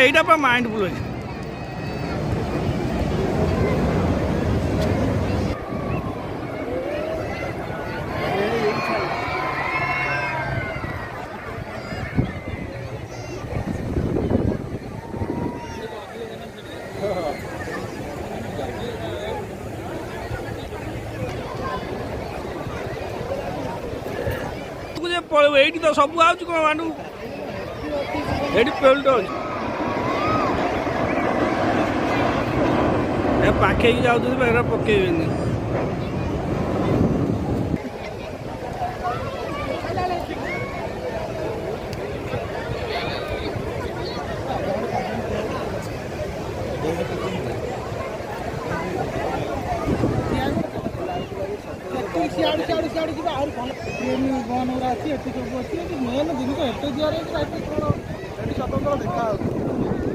এইটা পুরা mind blowing. ପଳେଇବ ଏଇଠି ତ ସବୁ ଆଉଛି କଣ ମାନୁ ଏଇଠି ପେଲ୍ଟ ଅଛି ଏ ପାଖେଇକି ଯାଉଛନ୍ତି ଏରା ପକେଇବେନି। ସିଆଡ଼ୁ ଯିବା ଆହୁରି ଭଲ ଗହନ ଗୁଡ଼ା ଅଛି ଏଠି ସବୁ ଅଛି ମେନ୍ ଜିନିଷ ଏଠି ଯିବାର ଏଠି ସ୍ୱତନ୍ତ୍ର ଦେଖାଯାଉଛି।